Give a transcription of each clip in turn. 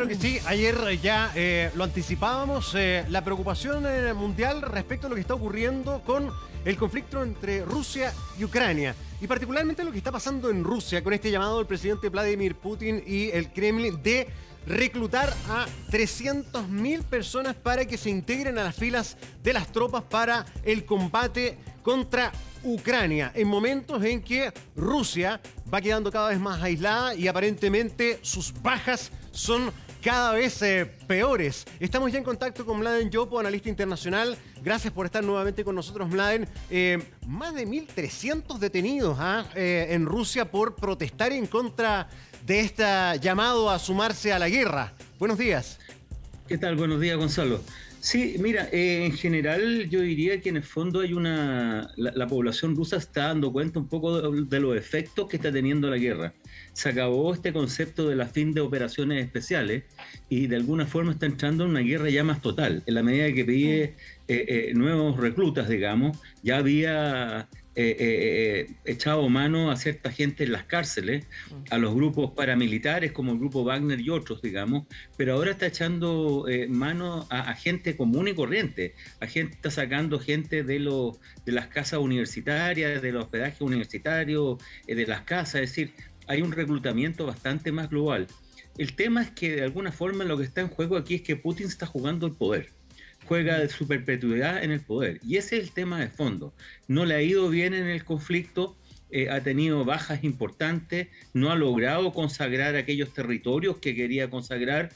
Claro que sí, ayer ya lo anticipábamos, la preocupación mundial respecto a lo que está ocurriendo con el conflicto entre Rusia y Ucrania. Y particularmente lo que está pasando en Rusia con este llamado del presidente Vladimir Putin y el Kremlin de reclutar a 300.000 personas para que se integren a las filas de las tropas para el combate contra Ucrania, en momentos en que Rusia va quedando cada vez más aislada y aparentemente sus bajas son cada vez peores. Estamos ya en contacto con Mladen Yopo, analista internacional. Gracias por estar nuevamente con nosotros, Mladen. Más de 1.300 detenidos en Rusia por protestar en contra de este llamado a sumarse a la guerra. Buenos días. ¿Qué tal? Buenos días, Gonzalo. Sí, mira, en general yo diría que en el fondo hay la población rusa está dando cuenta un poco de los efectos que está teniendo la guerra. Se acabó este concepto de la fin de operaciones especiales y de alguna forma está entrando en una guerra ya más total. En la medida que pide nuevos reclutas, digamos, ya había echado mano a cierta gente en las cárceles, a los grupos paramilitares como el grupo Wagner y otros, digamos, pero ahora está echando mano a gente común y corriente, está sacando gente de las casas universitarias, de los hospedajes universitarios, de las casas, es decir, hay un reclutamiento bastante más global. El tema es que de alguna forma lo que está en juego aquí es que Putin está jugando el poder. Juega de su perpetuidad en el poder. Y ese es el tema de fondo. No le ha ido bien en el conflicto, ha tenido bajas importantes, no ha logrado consagrar aquellos territorios que quería consagrar,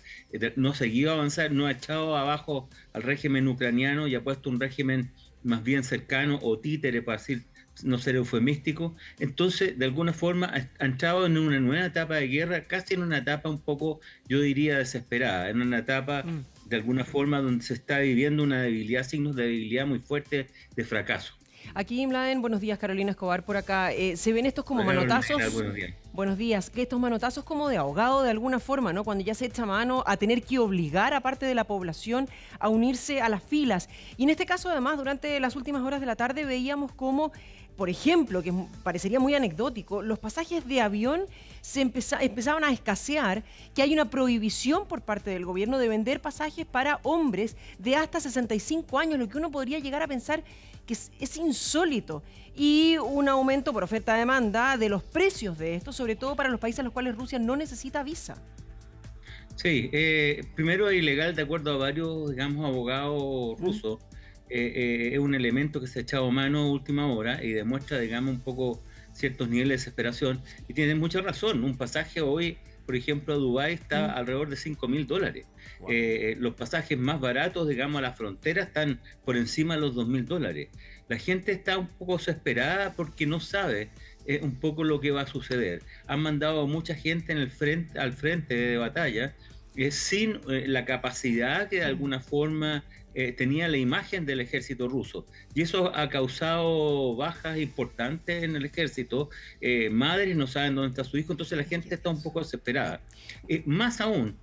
no ha seguido avanzar, no ha echado abajo al régimen ucraniano y ha puesto un régimen más bien cercano o títere, para decir, no ser eufemístico. Entonces, de alguna forma, ha entrado en una nueva etapa de guerra, casi en una etapa un poco, yo diría, desesperada, en una etapa de alguna forma donde se está viviendo una debilidad, signos de debilidad muy fuerte, de fracaso. Aquí, Mladen, buenos días, Carolina Escobar por acá. Se ven estos como manotazos. Buenos días. Buenos días. Que estos manotazos como de ahogado de alguna forma, ¿no? Cuando ya se echa mano a tener que obligar a parte de la población a unirse a las filas. Y en este caso, además, durante las últimas horas de la tarde veíamos cómo, por ejemplo, que parecería muy anecdótico, los pasajes de avión empezaban a escasear, que hay una prohibición por parte del gobierno de vender pasajes para hombres de hasta 65 años, lo que uno podría llegar a pensar que es insólito. Y un aumento por oferta-demanda de los precios de esto, sobre todo para los países a los cuales Rusia no necesita visa. Sí, primero es ilegal, de acuerdo a varios, digamos, abogados rusos. Es un elemento que se ha echado mano a última hora y demuestra, digamos, un poco ciertos niveles de desesperación. Y tienen mucha razón. Un pasaje hoy, por ejemplo, a Dubái está alrededor de $5.000. Wow. Los pasajes más baratos, digamos, a la frontera están por encima de los $2.000. La gente está un poco desesperada porque no sabe un poco lo que va a suceder. Han mandado a mucha gente al frente de batalla sin la capacidad que de alguna forma tenía la imagen del ejército ruso. Y eso ha causado bajas importantes en el ejército. Madres no saben dónde está su hijo, entonces la gente está un poco desesperada. Más aún,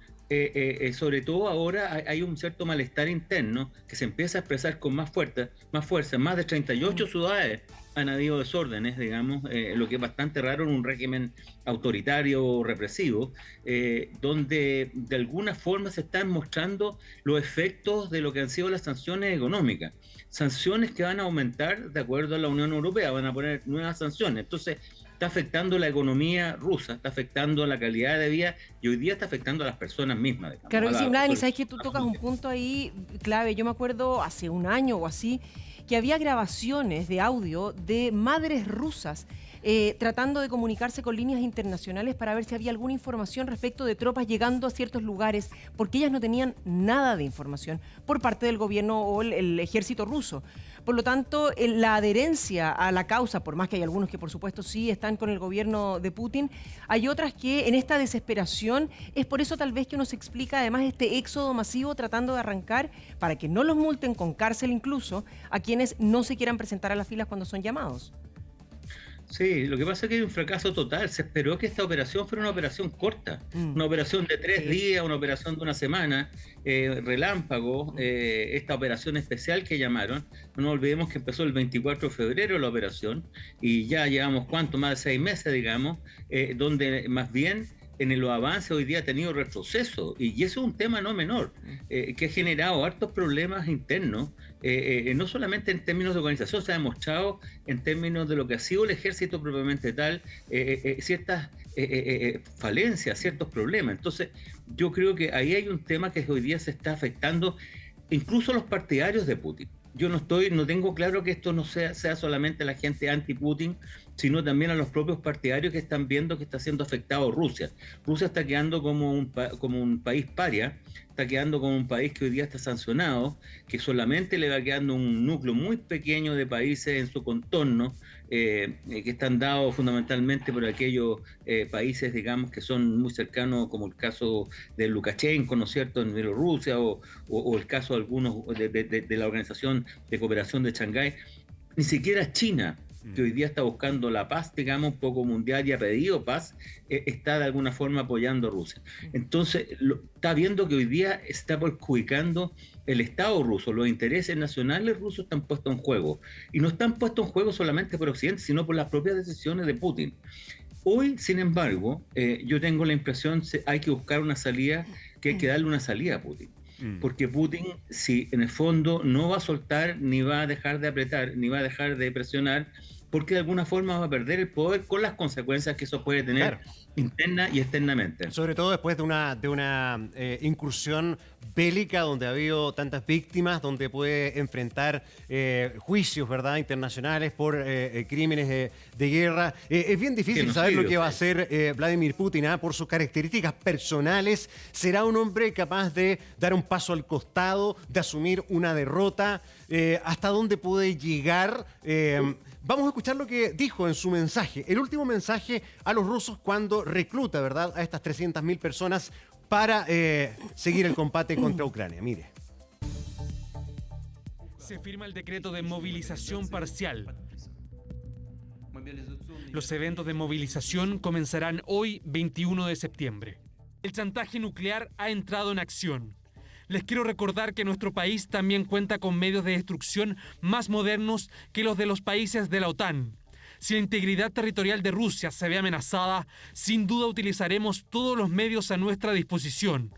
sobre todo ahora hay un cierto malestar interno que se empieza a expresar con más fuerza. Más de 38 ciudades han habido desórdenes, digamos, lo que es bastante raro en un régimen autoritario represivo, donde de alguna forma se están mostrando los efectos de lo que han sido las sanciones económicas. Sanciones que van a aumentar de acuerdo a la Unión Europea, van a poner nuevas sanciones. Entonces, está afectando la economía rusa, está afectando la calidad de vida y hoy día está afectando a las personas mismas. Digamos, claro, sí, Mladen, y sabes que tú tocas un punto ahí clave. Yo me acuerdo hace un año o así que había grabaciones de audio de madres rusas tratando de comunicarse con líneas internacionales para ver si había alguna información respecto de tropas llegando a ciertos lugares, porque ellas no tenían nada de información por parte del gobierno o el ejército ruso. Por lo tanto, la adherencia a la causa, por más que hay algunos que por supuesto sí están con el gobierno de Putin, hay otras que en esta desesperación, es por eso tal vez que uno se explica además este éxodo masivo tratando de arrancar para que no los multen con cárcel incluso a quienes no se quieran presentar a las filas cuando son llamados. Sí, lo que pasa es que hay un fracaso total. Se esperó que esta operación fuera una operación corta, una operación de 3 días, una operación de una semana, relámpago, esta operación especial que llamaron. No nos olvidemos que empezó el 24 de febrero la operación y ya llevamos, ¿cuánto? Más de 6 meses, digamos, donde más bien en los avances hoy día ha tenido retroceso, y eso es un tema no menor, que ha generado hartos problemas internos, no solamente en términos de organización, se ha demostrado en términos de lo que ha sido el ejército propiamente tal, ciertas falencias, ciertos problemas. Entonces, yo creo que ahí hay un tema que hoy día se está afectando incluso a los partidarios de Putin. Yo no tengo claro que esto no sea solamente a la gente anti-Putin, sino también a los propios partidarios que están viendo que está siendo afectado Rusia. Rusia está quedando como un país paria, está quedando como un país que hoy día está sancionado, que solamente le va quedando un núcleo muy pequeño de países en su contorno, que están dados fundamentalmente por aquellos países, digamos, que son muy cercanos, como el caso de Lukashenko, ¿no es cierto?, en Bielorrusia, o el caso de algunos de la Organización de Cooperación de Shanghái. Ni siquiera China, que hoy día está buscando la paz, digamos, un poco mundial y ha pedido paz, está de alguna forma apoyando a Rusia. Entonces, está viendo que hoy día está perjudicando el Estado ruso, los intereses nacionales rusos están puestos en juego. Y no están puestos en juego solamente por Occidente, sino por las propias decisiones de Putin. Hoy, sin embargo, yo tengo la impresión que hay que buscar una salida, que hay que darle una salida a Putin. Porque Putin, si en el fondo no va a soltar, ni va a dejar de apretar, ni va a dejar de presionar, porque de alguna forma va a perder el poder con las consecuencias que eso puede tener, claro, interna y externamente. Sobre todo después de una incursión bélica donde ha habido tantas víctimas, donde puede enfrentar juicios, ¿verdad?, internacionales por crímenes de guerra. Es bien difícil saber lo que va a hacer Vladimir Putin, por sus características personales. ¿Será un hombre capaz de dar un paso al costado, de asumir una derrota? ¿Hasta dónde puede llegar? Vamos a escuchar lo que dijo en su mensaje, el último mensaje a los rusos cuando recluta, ¿verdad?, a estas 300.000 personas para seguir el combate contra Ucrania. Mire. Se firma el decreto de movilización parcial. Los eventos de movilización comenzarán hoy, 21 de septiembre. El chantaje nuclear ha entrado en acción. Les quiero recordar que nuestro país también cuenta con medios de destrucción más modernos que los de los países de la OTAN. Si la integridad territorial de Rusia se ve amenazada, sin duda utilizaremos todos los medios a nuestra disposición.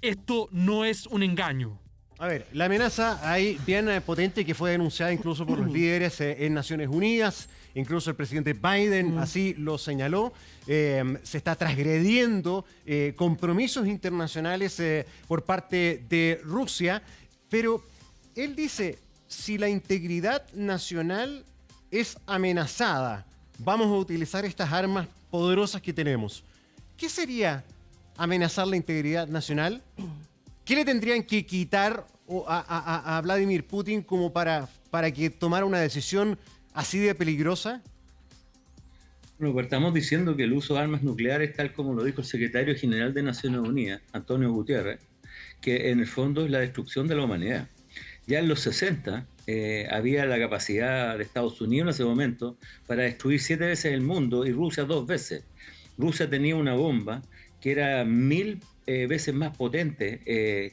Esto no es un engaño. A ver, la amenaza ahí bien potente que fue denunciada incluso por los líderes en Naciones Unidas, incluso el presidente Biden así lo señaló. Se está transgrediendo compromisos internacionales por parte de Rusia, pero él dice, si la integridad nacional es amenazada, vamos a utilizar estas armas poderosas que tenemos. ¿Qué sería amenazar la integridad nacional? ¿Qué le tendrían que quitar a Vladimir Putin como para que tomara una decisión así de peligrosa? Bueno, partamos diciendo que el uso de armas nucleares, tal como lo dijo el secretario general de Naciones Unidas, Antonio Guterres, que en el fondo es la destrucción de la humanidad. Ya en los 60 había la capacidad de Estados Unidos en ese momento para destruir 7 veces el mundo y Rusia 2 veces. Rusia tenía una bomba que era 1000 veces más potente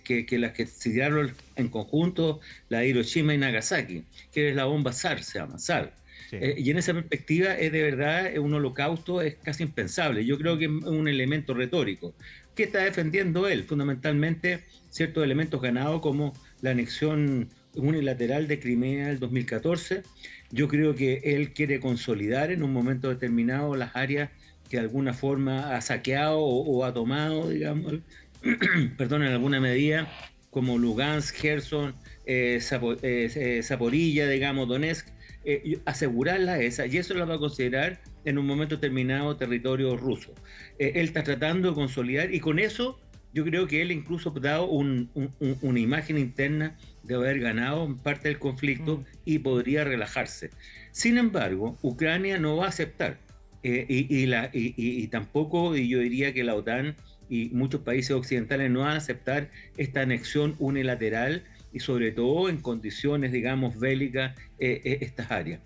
que las que se tiraron en conjunto, la de Hiroshima y Nagasaki, que es la bomba SAR, se llama SAR. Sí. Y en esa perspectiva es de verdad un holocausto, es casi impensable. Yo creo que es un elemento retórico. ¿Qué está defendiendo él? Fundamentalmente ciertos elementos ganados como la anexión unilateral de Crimea en el 2014. Yo creo que él quiere consolidar en un momento determinado las áreas que de alguna forma ha saqueado o ha tomado, digamos, perdón, en alguna medida, como Lugansk, Kherson, Zaporilla, digamos, Donetsk, asegurarla esa, y eso lo va a considerar en un momento determinado territorio ruso. Él está tratando de consolidar, y con eso yo creo que él incluso ha dado una imagen interna de haber ganado en parte del conflicto y podría relajarse. Sin embargo, Ucrania no va a aceptar. Y tampoco, y yo diría que la OTAN y muchos países occidentales no van a aceptar esta anexión unilateral y sobre todo en condiciones, digamos, bélicas, estas áreas.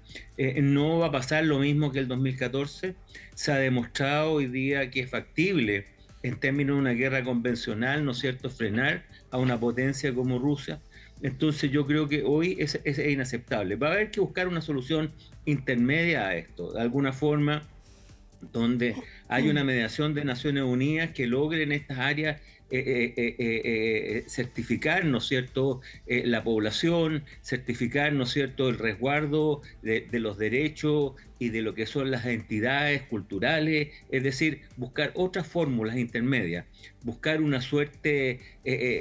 No va a pasar lo mismo que el 2014. Se ha demostrado hoy día que es factible, en términos de una guerra convencional, ¿no es cierto?, frenar a una potencia como Rusia. Entonces yo creo que hoy es inaceptable. Va a haber que buscar una solución intermedia a esto. De alguna forma, donde hay una mediación de Naciones Unidas que logre en estas áreas certificar, ¿no es cierto?, la población, certificar, ¿no es cierto?, el resguardo de los derechos y de lo que son las entidades culturales, es decir, buscar otras fórmulas intermedias, buscar una suerte,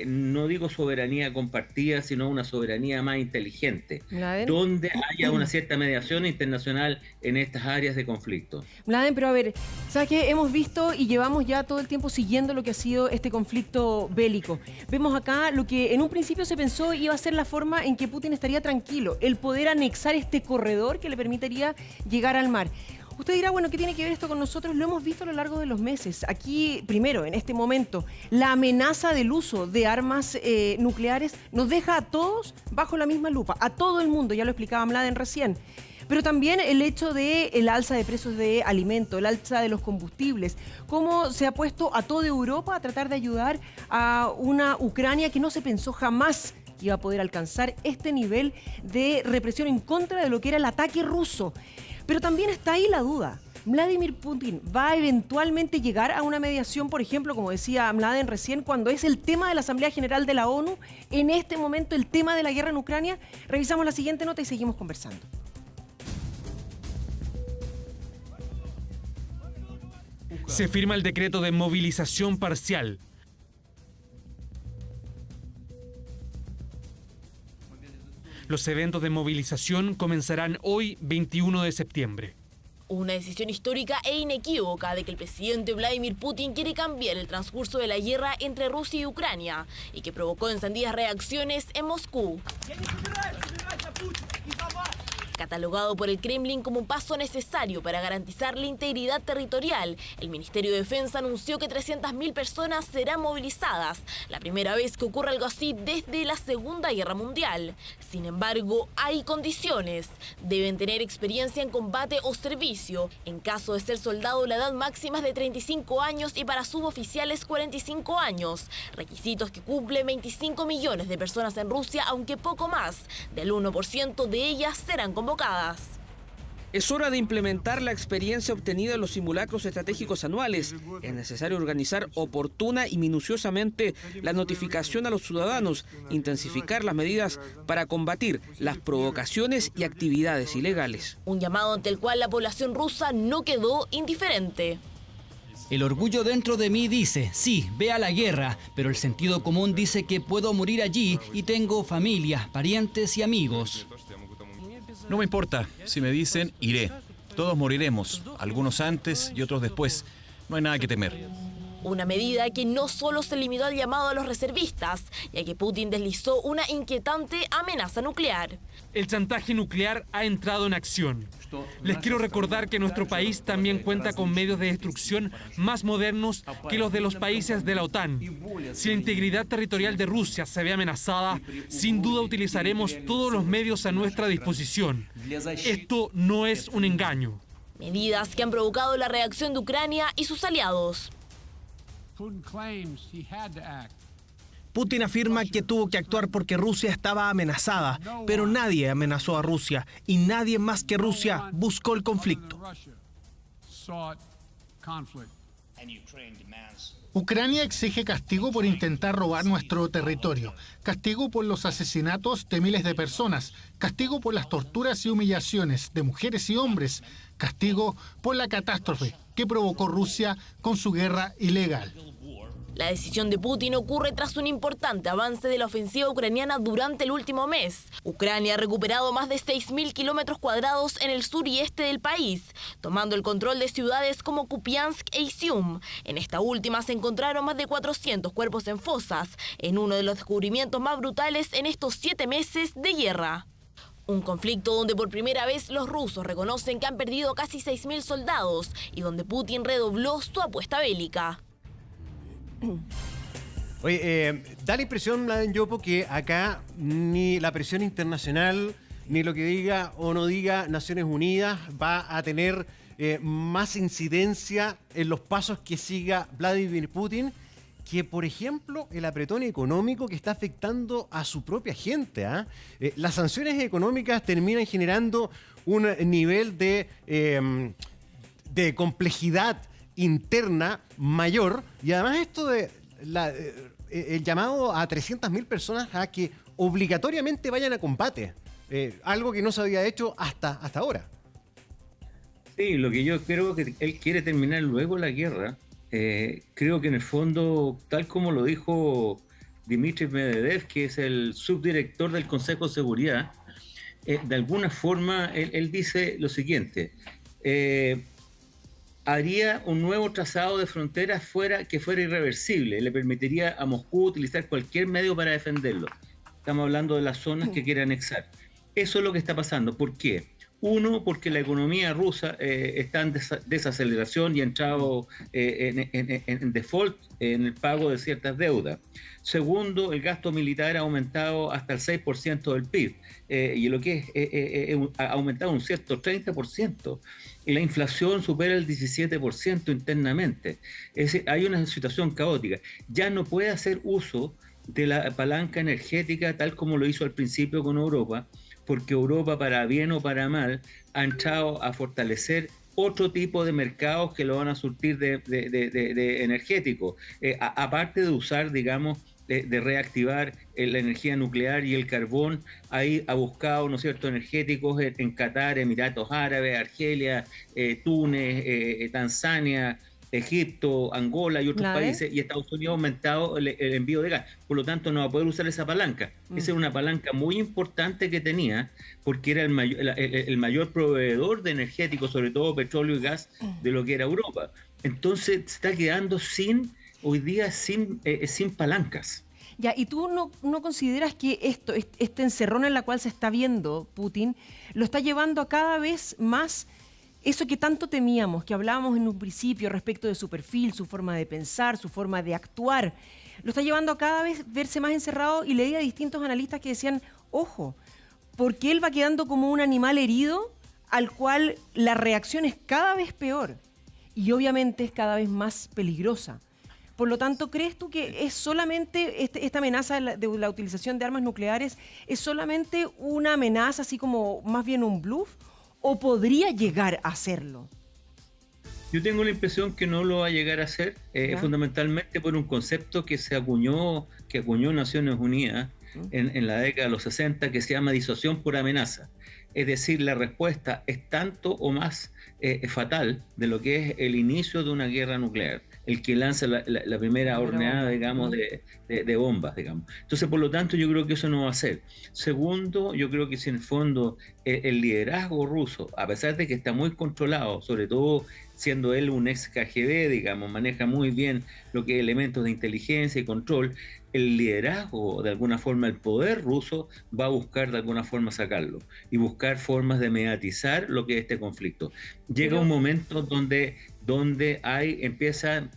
no digo soberanía compartida, sino una soberanía más inteligente, donde haya una cierta mediación internacional en estas áreas de conflicto. Mladen, pero a ver, ¿sabes qué? Hemos visto y llevamos ya todo el tiempo siguiendo lo que ha sido este conflicto bélico. Vemos acá lo que en un principio se pensó iba a ser la forma en que Putin estaría tranquilo, el poder anexar este corredor que le permitiría llegar al mar. Usted dirá, bueno, ¿qué tiene que ver esto con nosotros? Lo hemos visto a lo largo de los meses. Aquí, primero, en este momento, la amenaza del uso de armas nucleares nos deja a todos bajo la misma lupa, a todo el mundo, ya lo explicaba Mladen recién. Pero también el hecho del alza de precios de alimentos, el alza de los combustibles, cómo se ha puesto a toda Europa a tratar de ayudar a una Ucrania que no se pensó jamás que iba a poder alcanzar este nivel de represión en contra de lo que era el ataque ruso. Pero también está ahí la duda. ¿Vladimir Putin va a eventualmente llegar a una mediación, por ejemplo, como decía Mladen recién, cuando es el tema de la Asamblea General de la ONU, en este momento el tema de la guerra en Ucrania? Revisamos la siguiente nota y seguimos conversando. Se firma el decreto de movilización parcial. Los eventos de movilización comenzarán hoy, 21 de septiembre. Una decisión histórica e inequívoca de que el presidente Vladimir Putin quiere cambiar el transcurso de la guerra entre Rusia y Ucrania y que provocó encendidas reacciones en Moscú. Catalogado por el Kremlin como un paso necesario para garantizar la integridad territorial, el Ministerio de Defensa anunció que 300.000 personas serán movilizadas, la primera vez que ocurre algo así desde la Segunda Guerra Mundial. Sin embargo, hay condiciones. Deben tener experiencia en combate o servicio. En caso de ser soldado, la edad máxima es de 35 años y para suboficiales 45 años. Requisitos que cumplen 25 millones de personas en Rusia, aunque poco más del 1% de ellas serán convocadas. Es hora de implementar la experiencia obtenida en los simulacros estratégicos anuales. Es necesario organizar oportuna y minuciosamente la notificación a los ciudadanos, intensificar las medidas para combatir las provocaciones y actividades ilegales. Un llamado ante el cual la población rusa no quedó indiferente. El orgullo dentro de mí dice, sí, ve a la guerra, pero el sentido común dice que puedo morir allí y tengo familia, parientes y amigos. No me importa, si me dicen, iré. Todos moriremos, algunos antes y otros después. No hay nada que temer. Una medida que no solo se limitó al llamado a los reservistas, ya que Putin deslizó una inquietante amenaza nuclear. El chantaje nuclear ha entrado en acción. Les quiero recordar que nuestro país también cuenta con medios de destrucción más modernos que los de los países de la OTAN. Si la integridad territorial de Rusia se ve amenazada, sin duda utilizaremos todos los medios a nuestra disposición. Esto no es un engaño. Medidas que han provocado la reacción de Ucrania y sus aliados. Putin afirma que tuvo que actuar porque Rusia estaba amenazada, pero nadie amenazó a Rusia y nadie más que Rusia buscó el conflicto. Ucrania exige castigo por intentar robar nuestro territorio, castigo por los asesinatos de miles de personas, castigo por las torturas y humillaciones de mujeres y hombres, castigo por la catástrofe que provocó Rusia con su guerra ilegal. La decisión de Putin ocurre tras un importante avance de la ofensiva ucraniana durante el último mes. Ucrania ha recuperado más de 6.000 kilómetros cuadrados en el sur y este del país, tomando el control de ciudades como Kupiansk e Izium. En esta última se encontraron más de 400 cuerpos en fosas, en uno de los descubrimientos más brutales en estos 7 meses de guerra. Un conflicto donde por primera vez los rusos reconocen que han perdido casi 6.000 soldados y donde Putin redobló su apuesta bélica. Oye, da la impresión, Mladen Yopo, que acá ni la presión internacional, ni lo que diga o no diga Naciones Unidas va a tener más incidencia en los pasos que siga Vladimir Putin que, por ejemplo, el apretón económico que está afectando a su propia gente. Las sanciones económicas terminan generando un nivel de de complejidad interna mayor, y además esto de el llamado a 300.000 personas a que obligatoriamente vayan a combate, algo que no se había hecho hasta ahora. Sí, lo que yo creo que él quiere terminar luego la guerra. Creo que en el fondo, tal como lo dijo Dmitry Medvedev, que es el subdirector del Consejo de Seguridad, de alguna forma él dice lo siguiente: haría un nuevo trazado de fronteras que fuera irreversible, le permitiría a Moscú utilizar cualquier medio para defenderlo. Estamos hablando de las zonas que quiere anexar. Eso es lo que está pasando. ¿Por qué? Uno, porque la economía rusa está en desaceleración y ha entrado en default en el pago de ciertas deudas. Segundo, el gasto militar ha aumentado hasta el 6% del PIB, y lo que ha aumentado un cierto 30%. Y la inflación supera el 17% internamente. Es decir, hay una situación caótica. Ya no puede hacer uso de la palanca energética tal como lo hizo al principio con Europa, porque Europa, para bien o para mal, ha entrado a fortalecer otro tipo de mercados que lo van a surtir de energético, aparte de usar, digamos, de reactivar la energía nuclear y el carbón. Ahí ha buscado, ¿no es cierto?, energéticos en Qatar, Emiratos Árabes, Argelia, Túnez, Tanzania, Egipto, Angola y otros países, y Estados Unidos ha aumentado el envío de gas. Por lo tanto, no va a poder usar esa palanca. Esa era una palanca muy importante que tenía, porque era el mayor proveedor de energéticos, sobre todo petróleo y gas, de lo que era Europa. Entonces, se está quedando hoy día sin palancas. Ya, ¿y tú no consideras que este encerrón en la cual se está viendo Putin lo está llevando a cada vez más eso que tanto temíamos, que hablábamos en un principio respecto de su perfil, su forma de pensar, su forma de actuar? Lo está llevando a cada vez verse más encerrado, y leía a distintos analistas que decían, ojo, porque él va quedando como un animal herido al cual la reacción es cada vez peor y obviamente es cada vez más peligrosa. Por lo tanto, ¿crees tú que es solamente esta amenaza de la utilización de armas nucleares, es solamente una amenaza, así como más bien un bluff, o podría llegar a hacerlo? Yo tengo la impresión que no lo va a llegar a hacer, fundamentalmente por un concepto que acuñó Naciones Unidas en la década de los 60, que se llama disuasión por amenaza. Es decir, la respuesta es tanto o más fatal de lo que es el inicio de una guerra nuclear, el que lanza la primera horneada, digamos, de bombas, digamos. Entonces, por lo tanto, yo creo que eso no va a ser. Segundo, yo creo que si en el fondo el liderazgo ruso, a pesar de que está muy controlado, sobre todo siendo él un ex KGB, digamos, maneja muy bien lo que es elementos de inteligencia y control, el liderazgo, de alguna forma, el poder ruso va a buscar de alguna forma sacarlo y buscar formas de mediatizar lo que es este conflicto. Llega un momento donde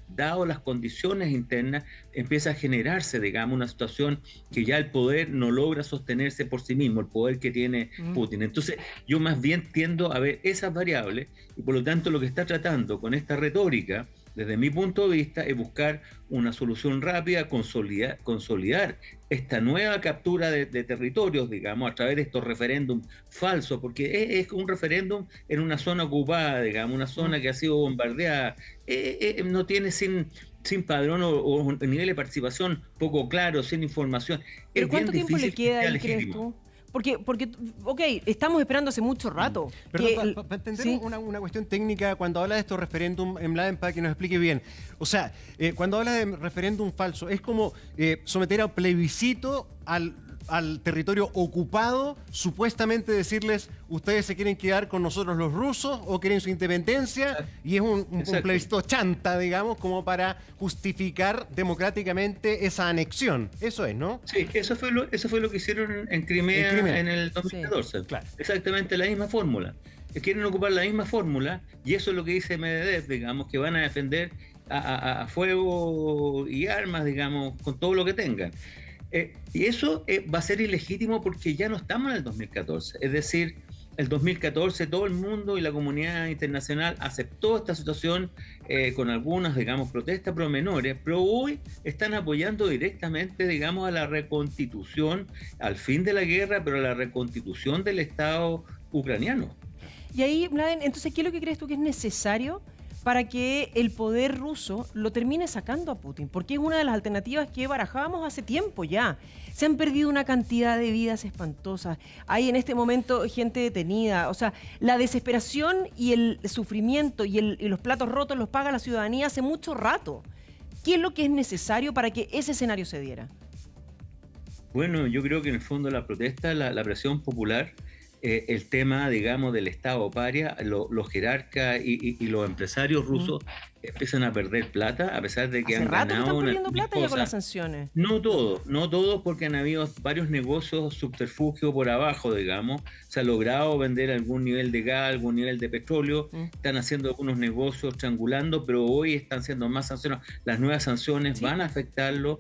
dado las condiciones internas, empieza a generarse, digamos, una situación que ya el poder no logra sostenerse por sí mismo, el poder que tiene Putin. Entonces, yo más bien tiendo a ver esas variables, y por lo tanto lo que está tratando con esta retórica, desde mi punto de vista, es buscar una solución rápida, consolidar esta nueva captura de territorios, digamos, a través de estos referéndums falsos, porque es un referéndum en una zona ocupada, digamos, una zona que ha sido bombardeada, no tiene sin padrón o nivel de participación poco claro, sin información. ¿Pero cuánto tiempo le queda ahí, crees tú? Porque, ok, estamos esperando hace mucho rato. Perdón, para entender una cuestión técnica, cuando habla de estos referéndum, en Mladen, para que nos explique bien. O sea, cuando habla de referéndum falso, es como someter a plebiscito al territorio ocupado, supuestamente decirles, ustedes se quieren quedar con nosotros los rusos o quieren su independencia, y es un plebiscito chanta, digamos, como para justificar democráticamente esa anexión. Eso es, ¿no? Sí, eso fue lo que hicieron en Crimea en el 2014. Sí, claro. Exactamente la misma fórmula. Quieren ocupar la misma fórmula, y eso es lo que dice Medvedev, digamos, que van a defender a fuego y armas, digamos, con todo lo que tengan. Y eso va a ser ilegítimo porque ya no estamos en el 2014. Es decir, el 2014 todo el mundo y la comunidad internacional aceptó esta situación con algunas, digamos, protestas pero menores, pero hoy están apoyando directamente, digamos, a la reconstitución, al fin de la guerra, pero a la reconstitución del Estado ucraniano. Y ahí, Mladen, entonces, ¿qué es lo que crees tú que es necesario para que el poder ruso lo termine sacando a Putin? Porque es una de las alternativas que barajábamos hace tiempo ya. Se han perdido una cantidad de vidas espantosas. Hay en este momento gente detenida. O sea, la desesperación y el sufrimiento y los platos rotos los paga la ciudadanía hace mucho rato. ¿Qué es lo que es necesario para que ese escenario se diera? Bueno, yo creo que en el fondo la protesta, la presión popular, el tema, digamos, del Estado paria, los jerarcas y los empresarios rusos empiezan a perder plata, a pesar de que hace han rato que ganado están una perdiendo plata cosa. ya con las sanciones. No todos, porque han habido varios negocios, subterfugio por abajo, digamos. Se ha logrado vender algún nivel de gas, algún nivel de petróleo. Están haciendo algunos negocios triangulando, pero hoy están siendo más sancionados. Las nuevas sanciones van a afectarlo.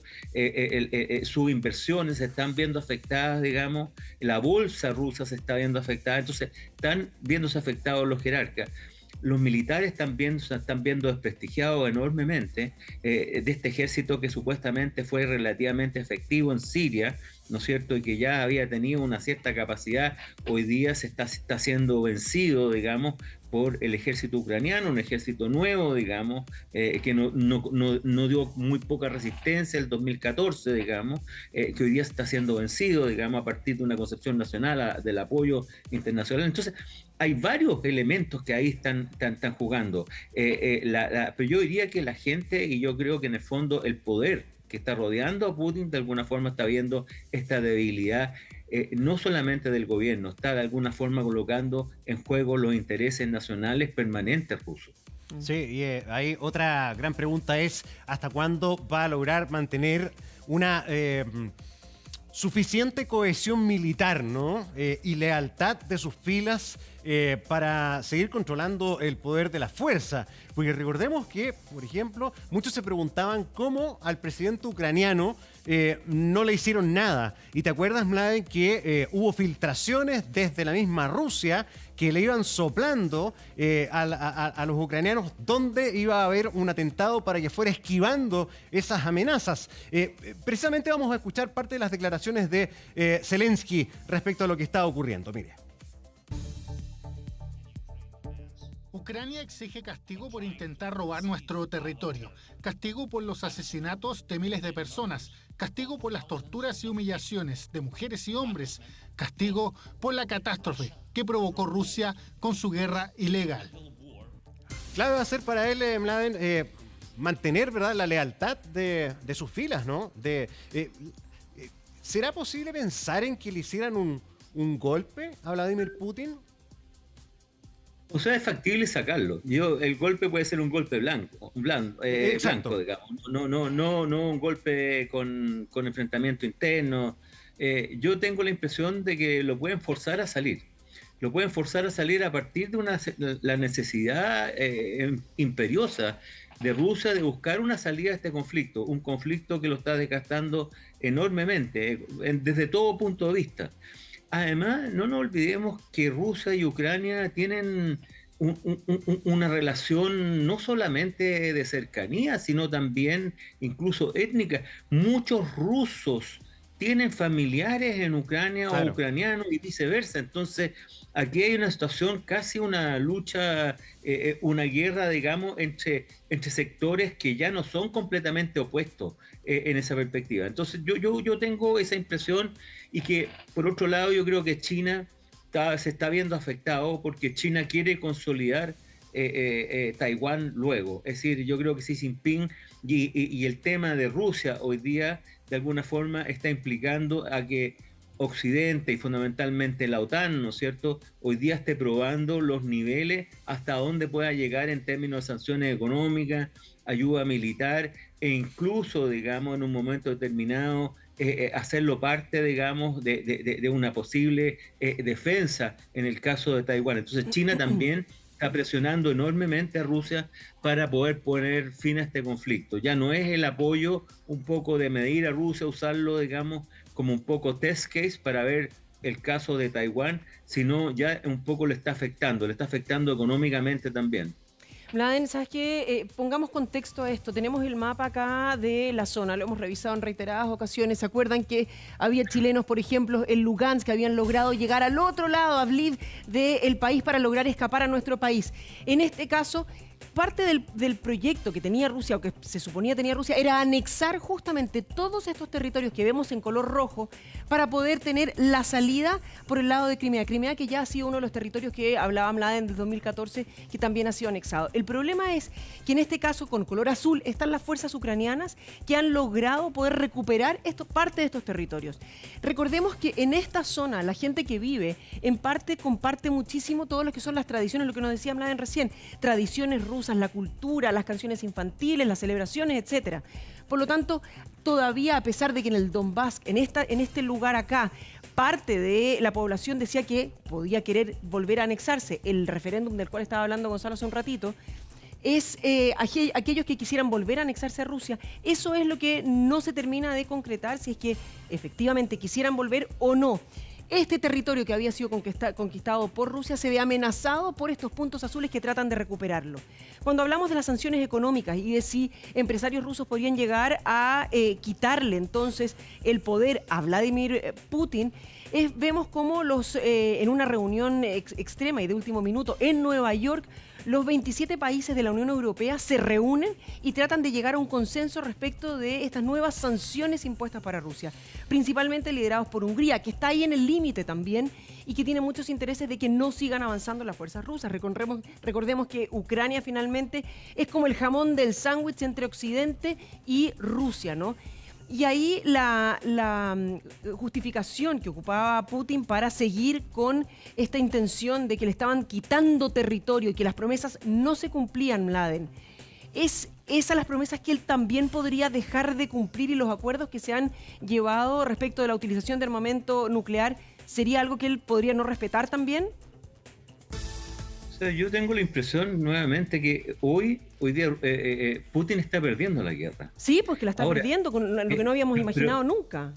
Sus inversiones se están viendo afectadas, digamos. La bolsa rusa se está viendo afectada. Entonces, están viéndose afectados los jerarcas. Los militares también se están viendo desprestigiados enormemente de este ejército que supuestamente fue relativamente efectivo en Siria, ¿no es cierto? Y que ya había tenido una cierta capacidad. Hoy día se está siendo vencido, digamos, por el ejército ucraniano, un ejército nuevo, digamos, que no dio muy poca resistencia el 2014, digamos, que hoy día está siendo vencido, digamos, a partir de una concepción nacional del apoyo internacional. Entonces, hay varios elementos que ahí están jugando. Pero yo diría que la gente, y yo creo que en el fondo el poder que está rodeando a Putin, de alguna forma está viendo esta debilidad, no solamente del gobierno, está de alguna forma colocando en juego los intereses nacionales permanentes rusos. Sí, y ahí otra gran pregunta es, ¿hasta cuándo va a lograr mantener una suficiente cohesión militar, ¿no? Y lealtad de sus filas para seguir controlando el poder de la fuerza? Porque recordemos que, por ejemplo, muchos se preguntaban cómo al presidente ucraniano no le hicieron nada. Y te acuerdas, Mladen, que hubo filtraciones desde la misma Rusia que le iban soplando a los ucranianos dónde iba a haber un atentado para que fuera esquivando esas amenazas. Precisamente vamos a escuchar parte de las declaraciones de Zelensky respecto a lo que está ocurriendo. Mire. Ucrania exige castigo por intentar robar nuestro territorio, castigo por los asesinatos de miles de personas, castigo por las torturas y humillaciones de mujeres y hombres, castigo por la catástrofe que provocó Rusia con su guerra ilegal. Clave va a ser para él, Mladen, mantener, ¿verdad?, la lealtad de sus filas, ¿no? ¿Será posible pensar en que le hicieran un golpe a Vladimir Putin? O sea, es factible sacarlo. El golpe puede ser un golpe blanco, blanco, digamos. No un golpe con enfrentamiento interno. Yo tengo la impresión de que lo pueden forzar a salir. Lo pueden forzar a salir a partir de la necesidad imperiosa de Rusia de buscar una salida a este conflicto. Un conflicto que lo está desgastando enormemente, desde todo punto de vista. Además, no nos olvidemos que Rusia y Ucrania tienen una relación no solamente de cercanía, sino también incluso étnica. Muchos rusos tienen familiares en Ucrania, claro, o ucranianos y viceversa. Entonces, aquí hay una situación, casi una lucha, una guerra, digamos, entre sectores que ya no son completamente opuestos en esa perspectiva. Entonces, yo tengo esa impresión, y que, por otro lado, yo creo que China se está viendo afectado porque China quiere consolidar Taiwán luego. Es decir, yo creo que Xi Jinping y el tema de Rusia hoy día, de alguna forma, está implicando a que Occidente y fundamentalmente la OTAN, ¿no es cierto?, hoy día esté probando los niveles hasta dónde pueda llegar en términos de sanciones económicas, ayuda militar e incluso, digamos, en un momento determinado, hacerlo parte, digamos, de una posible defensa en el caso de Taiwán. Entonces China también está presionando enormemente a Rusia para poder poner fin a este conflicto. Ya no es el apoyo un poco de medir a Rusia, usarlo, digamos, como un poco test case para ver el caso de Taiwán, sino ya un poco le está afectando económicamente también. Mladen, ¿sabes qué? Pongamos contexto a esto. Tenemos el mapa acá de la zona, lo hemos revisado en reiteradas ocasiones. ¿Se acuerdan que había chilenos, por ejemplo, en Lugansk, que habían logrado llegar al otro lado, a Vlív, del país para lograr escapar a nuestro país? En este caso, parte del proyecto que tenía Rusia, o que se suponía tenía Rusia, era anexar justamente todos estos territorios que vemos en color rojo para poder tener la salida por el lado de Crimea. Crimea, que ya ha sido uno de los territorios que hablaba Mladen desde 2014, que también ha sido anexado. El problema es que en este caso, con color azul, están las fuerzas ucranianas que han logrado poder recuperar parte de estos territorios. Recordemos que en esta zona, la gente que vive, en parte comparte muchísimo todo lo que son las tradiciones, lo que nos decía Mladen recién, tradiciones rusas, la cultura, las canciones infantiles, las celebraciones, etcétera. Por lo tanto, todavía, a pesar de que en el Donbass, en este lugar acá, parte de la población decía que podía querer volver a anexarse, el referéndum del cual estaba hablando Gonzalo hace un ratito, es aquellos que quisieran volver a anexarse a Rusia. Eso es lo que no se termina de concretar, si es que efectivamente quisieran volver o no. Este territorio que había sido conquistado por Rusia se ve amenazado por estos puntos azules que tratan de recuperarlo. Cuando hablamos de las sanciones económicas y de si empresarios rusos podrían llegar a quitarle entonces el poder a Vladimir Putin, vemos cómo en una reunión extrema y de último minuto en Nueva York, los 27 países de la Unión Europea se reúnen y tratan de llegar a un consenso respecto de estas nuevas sanciones impuestas para Rusia, principalmente liderados por Hungría, que está ahí en el límite también y que tiene muchos intereses de que no sigan avanzando las fuerzas rusas. Recordemos que Ucrania finalmente es como el jamón del sándwich entre Occidente y Rusia, ¿no? Y ahí la justificación que ocupaba Putin para seguir con esta intención de que le estaban quitando territorio y que las promesas no se cumplían, Mladen, ¿es esas las promesas que él también podría dejar de cumplir y los acuerdos que se han llevado respecto de la utilización de armamento nuclear, sería algo que él podría no respetar también? Yo tengo la impresión nuevamente que hoy día Putin está perdiendo la guerra. Sí, porque la está perdiendo con lo que no habíamos imaginado nunca.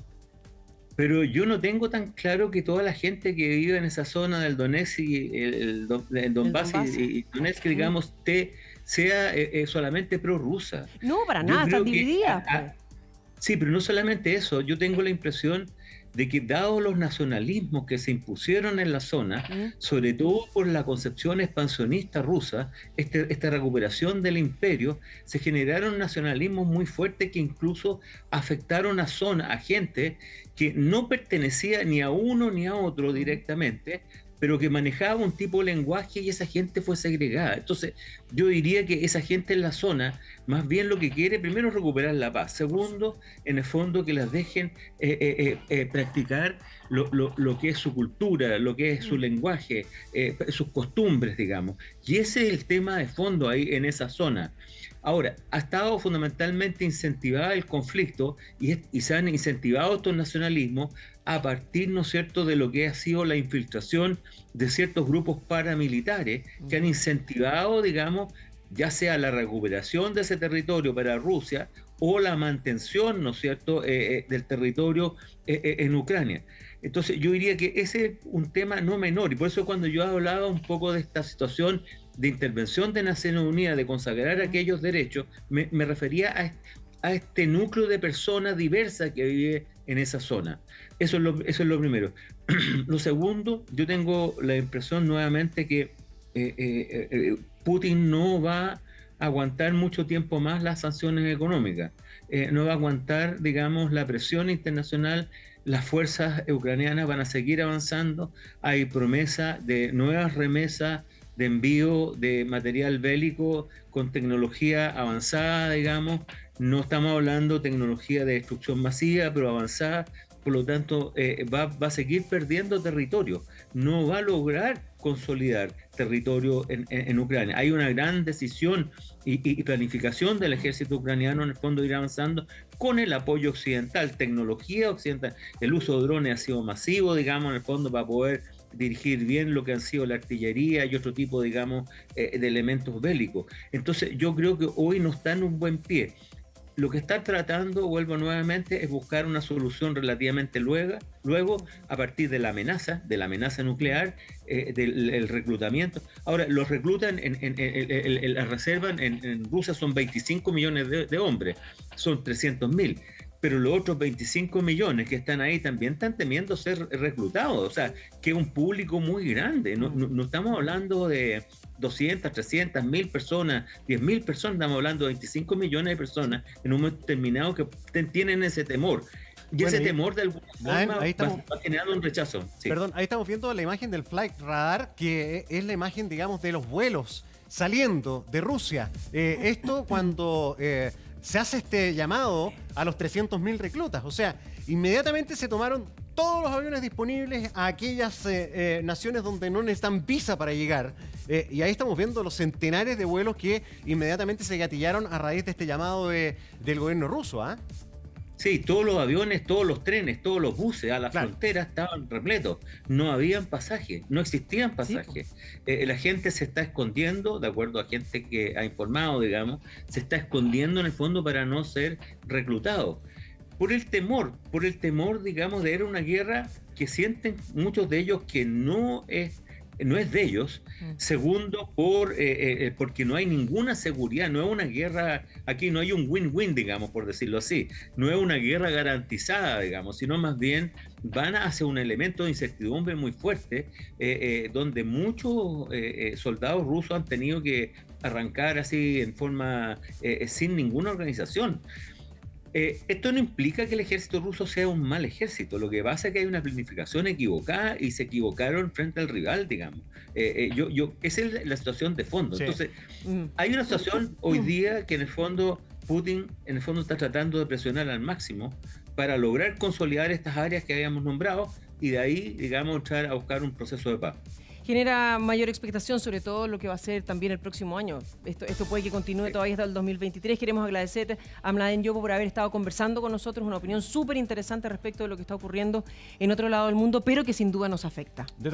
Pero yo no tengo tan claro que toda la gente que vive en esa zona del Donetsk y el Donbass y Donetsk, digamos, sea solamente prorrusa. No, para nada, están divididas. Sí, pero no solamente eso. Yo tengo la impresión de que, dado los nacionalismos que se impusieron en la zona, sobre todo por la concepción expansionista rusa, esta recuperación del imperio, se generaron nacionalismos muy fuertes que incluso afectaron a gente que no pertenecía ni a uno ni a otro directamente, pero que manejaba un tipo de lenguaje y esa gente fue segregada. Entonces, yo diría que esa gente en la zona, más bien lo que quiere, primero, es recuperar la paz. Segundo, en el fondo, que las dejen practicar lo que es su cultura, lo que es su lenguaje, sus costumbres, digamos. Y ese es el tema de fondo ahí en esa zona. Ahora, ha estado fundamentalmente incentivada el conflicto y se han incentivado estos nacionalismos a partir, ¿no es cierto?, de lo que ha sido la infiltración de ciertos grupos paramilitares que han incentivado, digamos, ya sea la recuperación de ese territorio para Rusia o la mantención, ¿no es cierto?, del territorio en Ucrania. Entonces, yo diría que ese es un tema no menor, y por eso cuando yo hablaba un poco de esta situación de intervención de Naciones Unidas, de consagrar aquellos derechos, me refería a este núcleo de personas diversas que vive en esa zona. Eso es lo primero. Lo segundo, yo tengo la impresión nuevamente que Putin no va a aguantar mucho tiempo más las sanciones económicas. No va a aguantar, digamos, la presión internacional. Las fuerzas ucranianas van a seguir avanzando. Hay promesa de nuevas remesas de envío de material bélico con tecnología avanzada, digamos. No estamos hablando de tecnología de destrucción masiva, pero avanzada. Por lo tanto, va a seguir perdiendo territorio. No va a lograr consolidar territorio en Ucrania. Hay una gran decisión y planificación del ejército ucraniano, en el fondo, ir avanzando con el apoyo occidental, tecnología occidental. El uso de drones ha sido masivo, digamos, en el fondo, para poder dirigir bien lo que han sido la artillería y otro tipo, digamos, de elementos bélicos. Entonces, yo creo que hoy no está en un buen pie. lo que está tratando, vuelvo nuevamente, es buscar una solución relativamente luego a partir de la amenaza nuclear, del reclutamiento. Ahora, los reclutan, la reserva en Rusia son 25 millones de hombres, son 300.000. Pero los otros 25 millones que están ahí también están temiendo ser reclutados, o sea, que es un público muy grande, no estamos hablando de 200, 300, 1.000 personas, 10.000 personas, estamos hablando de 25 millones de personas en un momento determinado que tienen ese temor. Y bueno, ese temor de alguna forma va generando un rechazo. Sí. Perdón, ahí estamos viendo la imagen del Flight Radar, que es la imagen, digamos, de los vuelos saliendo de Rusia. Esto cuando se hace este llamado a los 300.000 reclutas. O sea, inmediatamente se tomaron todos los aviones disponibles a aquellas naciones donde no necesitan visa para llegar. Y ahí estamos viendo los centenares de vuelos que inmediatamente se gatillaron a raíz de este llamado del gobierno ruso, ¿ah? Sí, todos los aviones, todos los trenes, todos los buses a la frontera estaban repletos. No habían pasajes, no existían pasajes. Sí. La gente se está escondiendo, de acuerdo a gente que ha informado, digamos, se está escondiendo en el fondo para no ser reclutado. Por el temor, digamos, de ir a una guerra que sienten muchos de ellos que no es de ellos. Segundo, porque no hay ninguna seguridad, no es una guerra, aquí no hay un win-win, digamos, por decirlo así, no es una guerra garantizada, digamos, sino más bien van hacia un elemento de incertidumbre muy fuerte, donde muchos soldados rusos han tenido que arrancar así en forma sin ninguna organización. Esto no implica que el ejército ruso sea un mal ejército, lo que pasa es que hay una planificación equivocada y se equivocaron frente al rival, digamos. Esa es la situación de fondo. Sí. Entonces, hay una situación hoy día que en el fondo Putin está tratando de presionar al máximo para lograr consolidar estas áreas que habíamos nombrado y de ahí, digamos, entrar a buscar un proceso de paz. Genera mayor expectación, sobre todo lo que va a ser también el próximo año. Esto puede que continúe todavía hasta el 2023. Queremos agradecer a Mladen Yopo por haber estado conversando con nosotros, una opinión súper interesante respecto de lo que está ocurriendo en otro lado del mundo, pero que sin duda nos afecta.